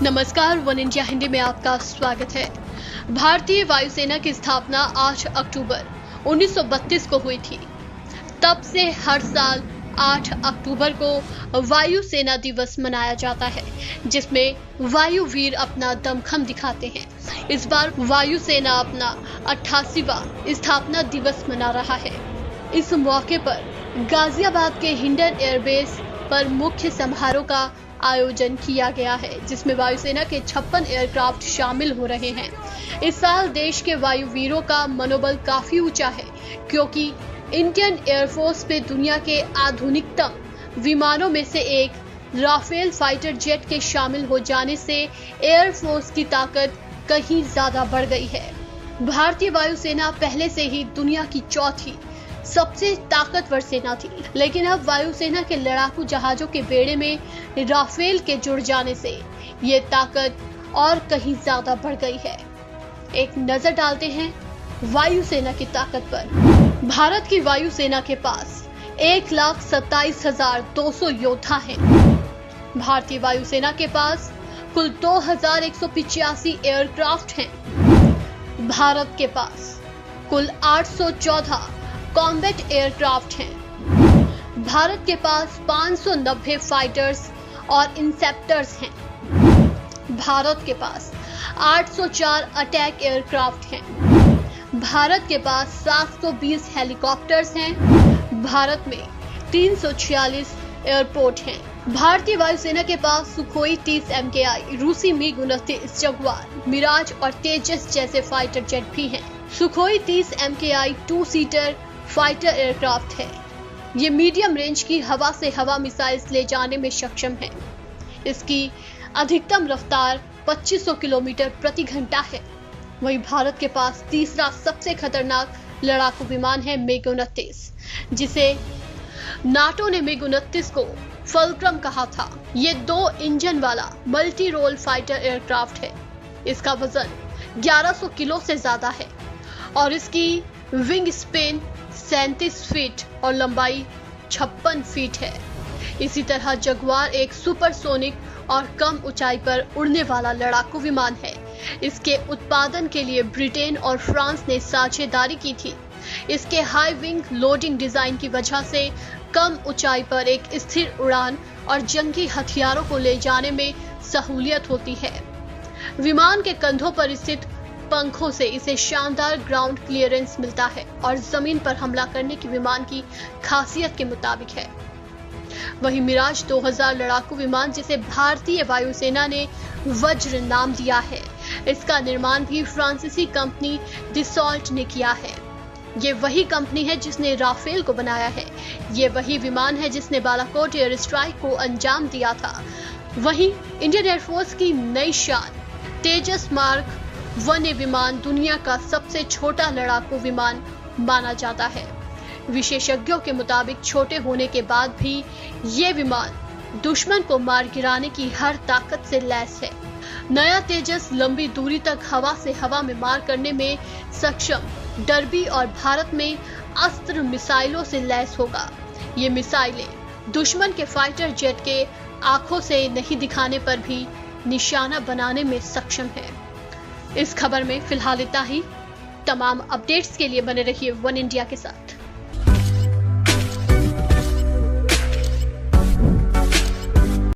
नमस्कार, one India Hindi में आपका स्वागत है। भारतीय वायुसेना की स्थापना 8 अक्टूबर 1932 को हुई थी। तब से हर साल 8 अक्टूबर को वायुसेना दिवस मनाया जाता है, जिसमें वायुवीर अपना दमखम दिखाते हैं। इस बार वायुसेना अपना 88वां स्थापना दिवस मना रहा है। इस मौके पर गाजियाबाद के हिंडन एयरबेस पर मुख्य समारोह का आयोजन किया गया है, जिसमें वायुसेना के 56 एयरक्राफ्ट शामिल हो रहे हैं। इस साल देश के वायुवीरों का मनोबल काफी ऊंचा है, क्योंकि इंडियन एयरफोर्स में दुनिया के आधुनिकतम विमानों में से एक राफेल फाइटर जेट के शामिल हो जाने से एयरफोर्स की ताकत कहीं ज्यादा बढ़ गई है। भारतीय वायुसेना पहले से ही दुनिया की चौथी सबसे ताकतवर सेना थी, लेकिन अब वायुसेना के लड़ाकू जहाजों के बेड़े में राफेल के जुड़ जाने से ये ताकत और कहीं ज्यादा बढ़ गई है। एक नजर डालते हैं वायुसेना की ताकत पर। भारत की वायुसेना के पास 1,27,200 योद्धा हैं। भारतीय वायुसेना के पास कुल 2,185 एयरक्राफ्ट हैं। भारत के पास कुल 814 कॉम्बैट एयरक्राफ्ट हैं। भारत के पास 590 फाइटर्स और इंसेप्टर्स हैं। भारत के पास 804 अटैक एयरक्राफ्ट हैं। भारत के पास 720 हेलीकॉप्टर्स हैं। भारत में 346 एयरपोर्ट हैं। भारतीय वायुसेना के पास सुखोई 30 MKI, रूसी MiG-29, जगुआर, मिराज और तेजस जैसे फाइटर जेट भी हैं। Sukhoi 30 MKI 2 seater fighter aircraft है। ये मीडियम रेंज की हवा से हवा मिसाइल्स ले जाने में सक्षम है। इसकी अधिकतम रफ्तार 2500 किलोमीटर प्रति घंटा है। वहीं भारत के पास तीसरा सबसे खतरनाक लड़ाकू विमान है MiG-29, जिसे नाटो ने MiG-29 को फल्क्रम कहा था। ये 2 इंजन वाला मल्टी रोल फाइटर एयरक्राफ्ट है। इसका वजन 1100 किलो से ज्यादा है और इसकी विंग स्पेन 37 फीट और लंबाई 56 फीट है। इसी तरह जगुआर एक सुपरसोनिक और कम ऊंचाई पर उड़ने वाला लड़ाकू विमान है। इसके उत्पादन के लिए ब्रिटेन और फ्रांस ने साझेदारी की थी। इसके हाई विंग लोडिंग डिजाइन की वजह से कम ऊंचाई पर एक स्थिर उड़ान और जंगी हथियारों को ले जाने में सहूलियत होती है। विमान के कंधों पर स्थित पंखों से इसे शानदार ग्राउंड क्लियरेंस मिलता है और जमीन पर हमला करने की विमान की खासियत के मुताबिक है। वहीं मिराज 2000 लड़ाकू विमान, जिसे भारतीय वायुसेना ने वज्र नाम दिया है, इसका निर्माण भी फ्रांसीसी कंपनी डिसॉल्ट ने किया है। ये वही कंपनी है जिसने राफेल को बनाया है। ये वही विमान है जिसने बालाकोट एयर स्ट्राइक को अंजाम दिया था। वहीं इंडियन एयरफोर्स की नई शान तेजस मार्क 1 विमान दुनिया का सबसे छोटा लड़ाकू विमान माना जाता है। विशेषज्ञों के मुताबिक छोटे होने के बाद भी ये विमान दुश्मन को मार गिराने की हर ताकत से लैस है। नया तेजस लंबी दूरी तक हवा से हवा में मार करने में सक्षम डर्बी और भारत में अस्त्र मिसाइलों से लैस होगा। ये मिसाइलें दुश्मन के फाइटर जेट के आंखों से नहीं दिखाने पर भी निशाना बनाने में सक्षम है। इस खबर में फिलहाल इतना ही। तमाम अपडेट्स के लिए बने रहिए वन इंडिया के साथ।